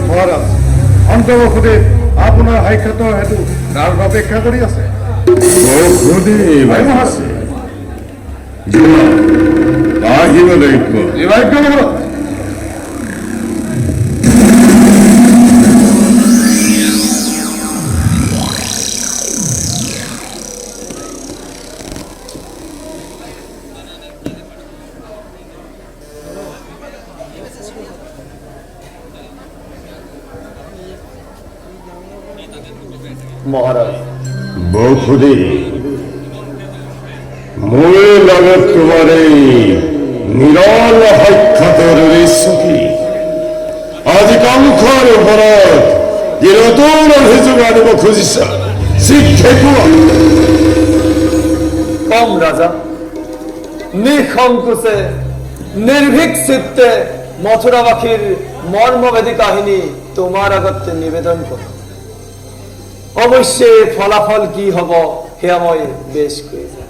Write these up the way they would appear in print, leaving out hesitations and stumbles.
মহারাজ অন্তৰ্বসুদে আপোনাৰ সাক্ষাতৰ হেতু তাৰ অপেক্ষা কৰি আছে। মহারাজ বৌখুদি মোৰ লগত তোমাৰ এই নিৰল সাক্ষাতৰ উদ্দেশ্য কি? আজি কামখৰ ওপৰত যি নতুন অভিযোগ আনিব খুজিছা কম ৰাজা, নিঃসংকোচে নিৰ্ভীক চিত্তে মথুৰাবাসীৰ মৰ্মভেদী কাহিনী তোমাৰ আগত নিবেদন কৰোঁ। অৱশ্যে ফলাফল কি হব সেয়া মই বেশ কৈ যাম।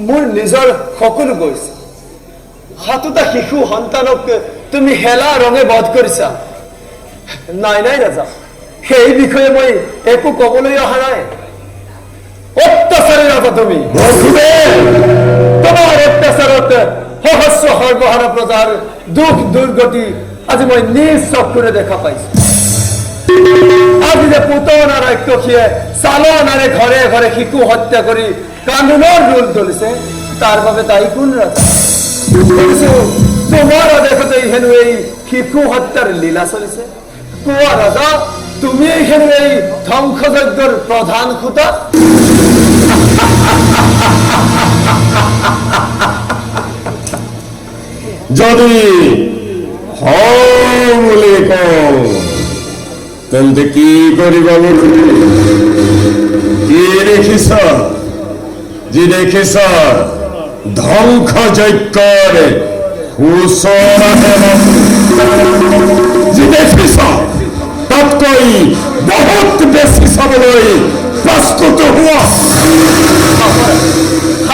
মোৰ নিজৰ সকলো গৈছে। সাতোটা শিশু সন্তানক তুমি হেলা ৰঙে বধ কৰিছা। নাই নাই ৰাজা, সেই বিষয়ে মই একো কবলৈ অহা নাই। অত্যাচাৰী ৰাজা তুমি। তোমাৰ অত্যাচাৰত সহস্ৰ সৰ্বহাৰা প্ৰজাৰ দুখ দুৰ্গতি আজি মই নিজ চকুৰে দেখা পাইছো। আজি যে পুতনা ৰাক্ষসীয়ে চালনাৰে ঘৰে ঘৰে শিশু হত্যা কৰি কান্দোনৰ ৰোল তুলিছে, তাৰ বাবে তাই কোন ৰাজা? তোমাৰ আদেশতেই হেনো এই শিশু হত্যাৰ লীলা চলিছে। কোৱা ৰাজা, তুমিয়েই হেনো এই ধ্বংসযজ্ঞৰ প্ৰধান খুঁটা। যদি হয় বুলি কওঁ তেন্তে কি কৰিবা? কি দেখিছ? যি দেখিছ ধ্বংসযজ্ঞৰ সূচনা। যি দেখিছ তাতকৈ বহুত বেছি চাবলৈ প্ৰস্তুত হোৱা।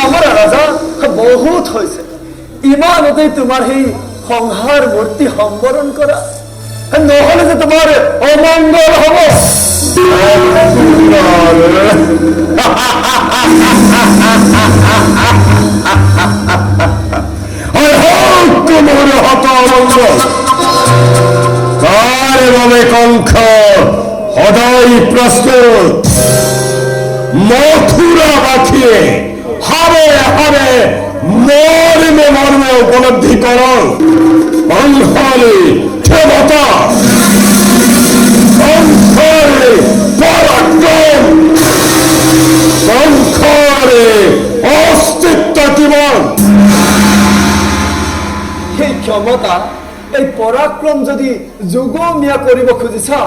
আমাৰ ৰাজা বহুত হৈছে। ইমানতেই তোমাৰ সেই সংহাৰ মূৰ্তি সম্বৰণ কৰা, নহলে যে তোমাৰ অমংগল হব। তাৰ বাবে কংস সদায় প্ৰস্তুত। মথুৰাবাসীয়ে হাৰে হাৰে মৰ্মে মৰ্মে উপলব্ধি কৰক কংসৰে ক্ষমতা, কংসৰে পৰাক্ৰম, কংসৰে অস্তিত্ব কিমান। সেই ক্ষমতা, এই পৰাক্ৰম যদি যুগমীয়া কৰিব খুজিছা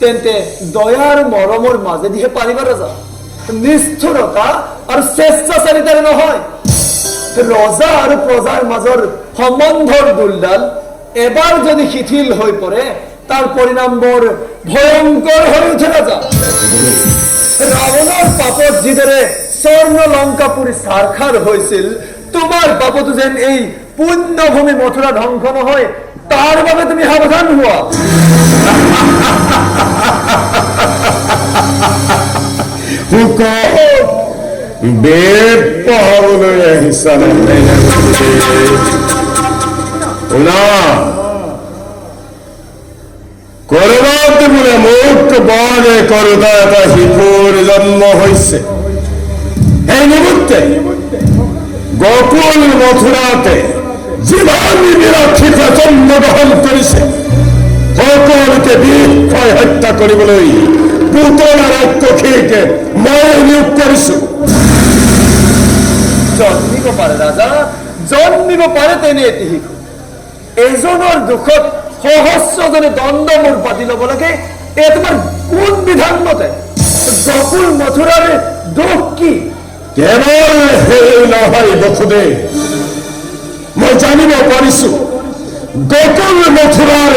তেন্তে দয়াৰ মৰমৰ মাজেদিহে পাৰিবা ৰাজা। নিষ্ঠুৰতা আৰু স্বেচ্ছাচাৰিতাৰে নহয়। ৰজা আৰু প্ৰজাৰ মাজৰ সম্বন্ধৰ দুলডাল এবাৰ যদি শিথিল হৈ পৰে তাৰ পৰিণাম বৰ ভয়ংকৰ হৈ উঠে ৰাজা। ৰাৱণৰ পাপত যিদৰে স্বৰ্ণ লংকাপুৰী সাৰখাৰ হৈছিল, তোমাৰ পাপতো যেন এই পুণ্যভূমি মথুৰা ধ্বংস নহয়, তাৰ বাবে তুমি সাৱধান হোৱা। বেদ পঢ়াবলৈ আহিছা কৰবাত বোলে মোক বনে কৰোতা এটা শিশুৰ জন্ম হৈছে। মুহূর্তে গোকুল মথুরাতে জীবন নিরক্ষিত জন্মগ্রহণ করেছে সকলকে বিক্ষয় হত্যা কৰিবলৈ পুতলা ৰাক্ষসীকে মই নিয়োগ কৰিছো। জন্মিব পাৰে ৰাজা, জন্মিব পাৰে তেনে এটি শিশু। এজনৰ দুখত সহস্ৰজনে দণ্ড মূৰ পাতি ল'ব লাগে, এয়া তোমাৰ কোন বিধান মতে? গোকুল মথুৰাৰে দোষ কি? কেৱল সেই নহয় বসুদেৱ, মই জানিব পাৰিছো গোকুল মথুৰাৰ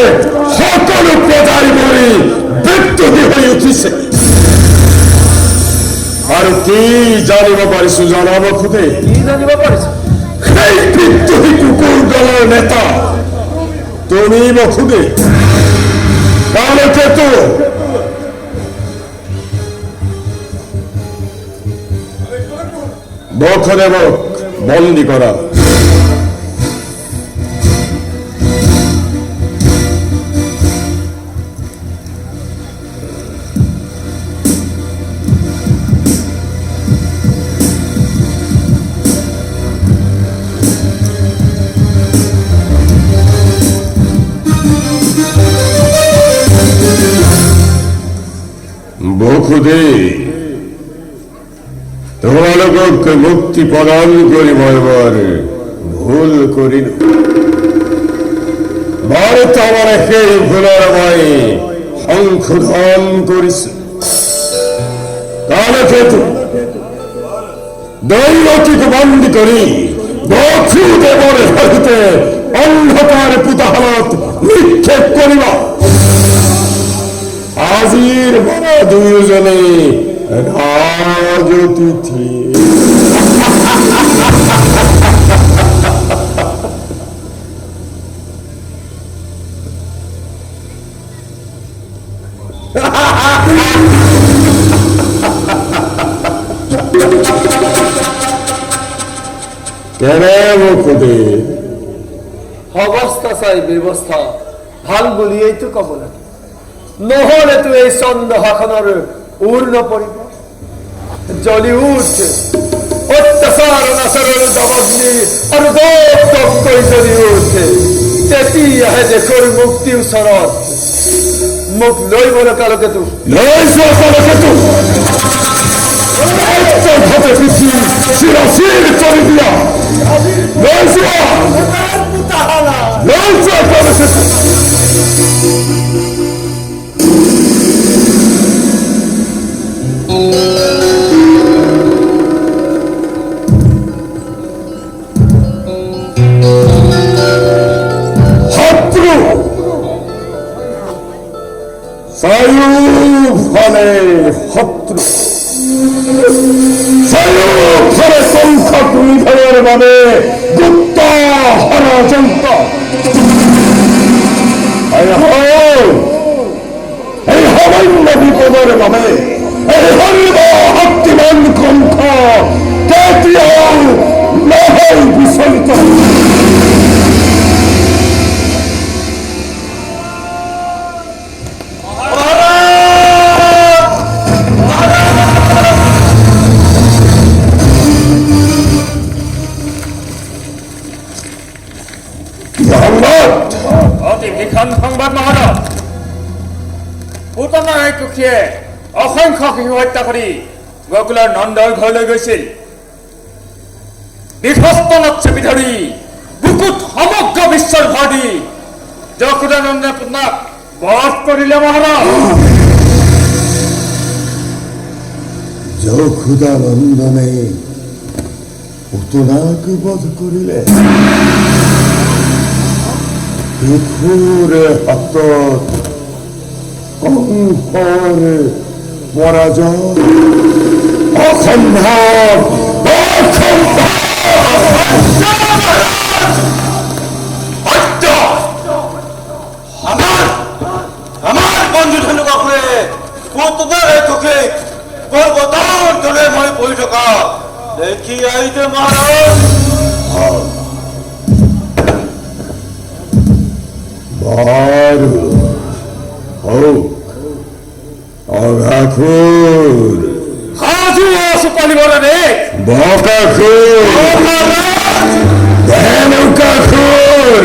সকলো প্ৰজাই মৰি বিদ্ৰোহী হৈ উঠিছে। আৰু কি জানিব পাৰিছো জানা বসুদেৱ? কি জানিব পাৰিছো? সেই বিদ্ৰোহী কুকুৰ দলৰ নেতা তুমি বসুদেৱ। কালকেতু বসুদেৱক বন্দী কৰা। বসুদেৱ, তোমালোকক মুক্তি প্ৰদান কৰি মই বৰ ভুল কৰিলো। বৰ্তমানে সেই ভুলৰ মই সংশোধন কৰিছো। কালকেতু দৈৱকীক বন্দী কৰি বসুদেৱৰ সৈতে অন্ধকাৰ পুতাহালত নিক্ষেপ কৰিবা। আজিৰ পৰা দুয়োজনে ৰাজতিথি। কেনে বসুদেৱ? অৱস্থা চাই ব্যৱস্থা ভাল বুলিয়েইতো ক'ব লাগে, নহ'লেতো এই চন্দ্ৰহাখনৰ উৰ নপৰিব। জ্বলি উঠছে অত্যাচাৰ নাচাৰৰ দমগ্নি আৰু দপ দপ কৰি জ্বলি উঠছে। তেতিয়াহে দেশৰ মুক্তি ওচৰত। মোক লৈ গ'ল কালকেতু। লৈ যোৱা কালকেতু, ঘাটে পিঠি চিৰচিৰ কৰি দিয়া। লৈ যোৱা, লৈ যোৱা কালকেতু। শত্ৰু চাৰিওফালে শত্ৰু, চাৰিওফালে সংখ্যক নিধনৰ বাবে গুপ্ত ষড়যন্ত্ৰ। এই সামান্য বিপদৰ বাবে এই সৰ্বশক্তিমান কণ্ঠ কেতিয়াও নহয় বিচলিত। অতি ভীষণ সংবাদ মহোদয়। পুতনা ৰাক্ষসীয়ে অসংখ্য শিশু হত্যা কৰি গোকুলৰ নন্দৰ ঘৰলৈ গৈছিল। বীভৎসনত চেপি ধৰি বুকুত সমগ্ৰ বিশ্বৰ ভৰ দি যশোদানন্দনে পুতনাক বধ কৰিলে মহাৰাজ। যশোদানন্দনে পুতনাক বধ কৰিলে? শিশুৰ হাতত কংসৰ পৰাজয় অসম্ভৱ, আমার বন্ধু ধনুকাকুৰে পুতনাৰ ৰাক্ষসীক পৰ্বতৰ দৰে মই পৰি থকা দেখি আহিছে মহাৰাজ। বাৰু হওক, অঘাসুৰ সাজু আছো পালিবৰ দেশ। বকাখোর ধেনুকাখোর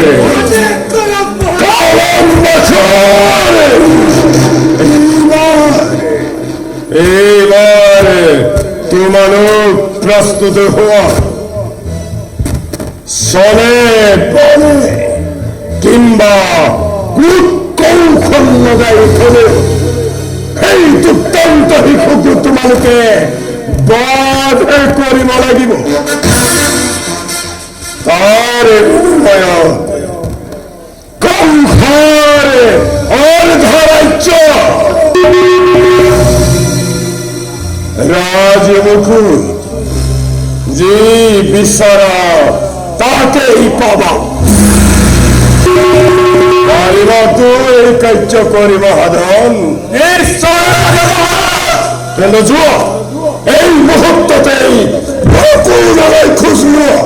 কলঙ্কখোর এইবার তোমারও প্রস্তুত হওয়া শনে বলে কিংবা কৌশল লগাই হলে এই দুর্দান্ত শিশুক তোমালোকে বধ কৰিব লাগিব তাৰ বিনিময়ত কংসৰ অৰ্ধৰাজ্য রাজমুকুট যে বিচারা তাকেই পাবা পাৰিবতো এই কাৰ্য কৰিব সাধন কিন্তু যোৱা এই মুহূৰ্ততেই বকুললৈ খোজ লোৱা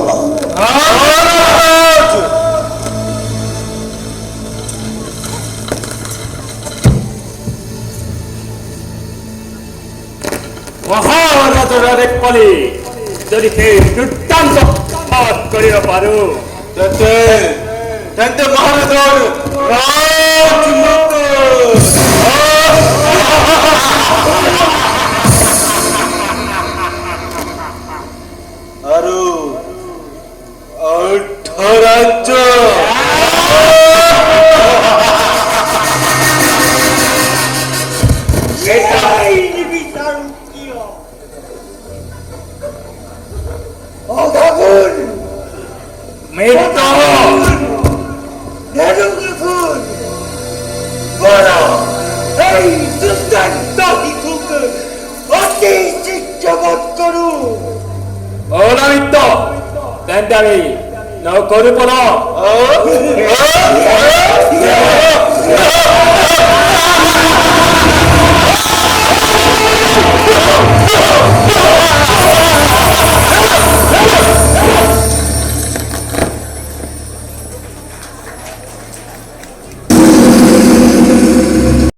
মহাৰাজৰ এক পালি যদি সেই দুৰ্দান্ত পাঠ কৰিব পাৰো তেন্তে মহাৰাজৰ আৰু অৰ্ধৰাজ্য তেন্তে আমি নকৰো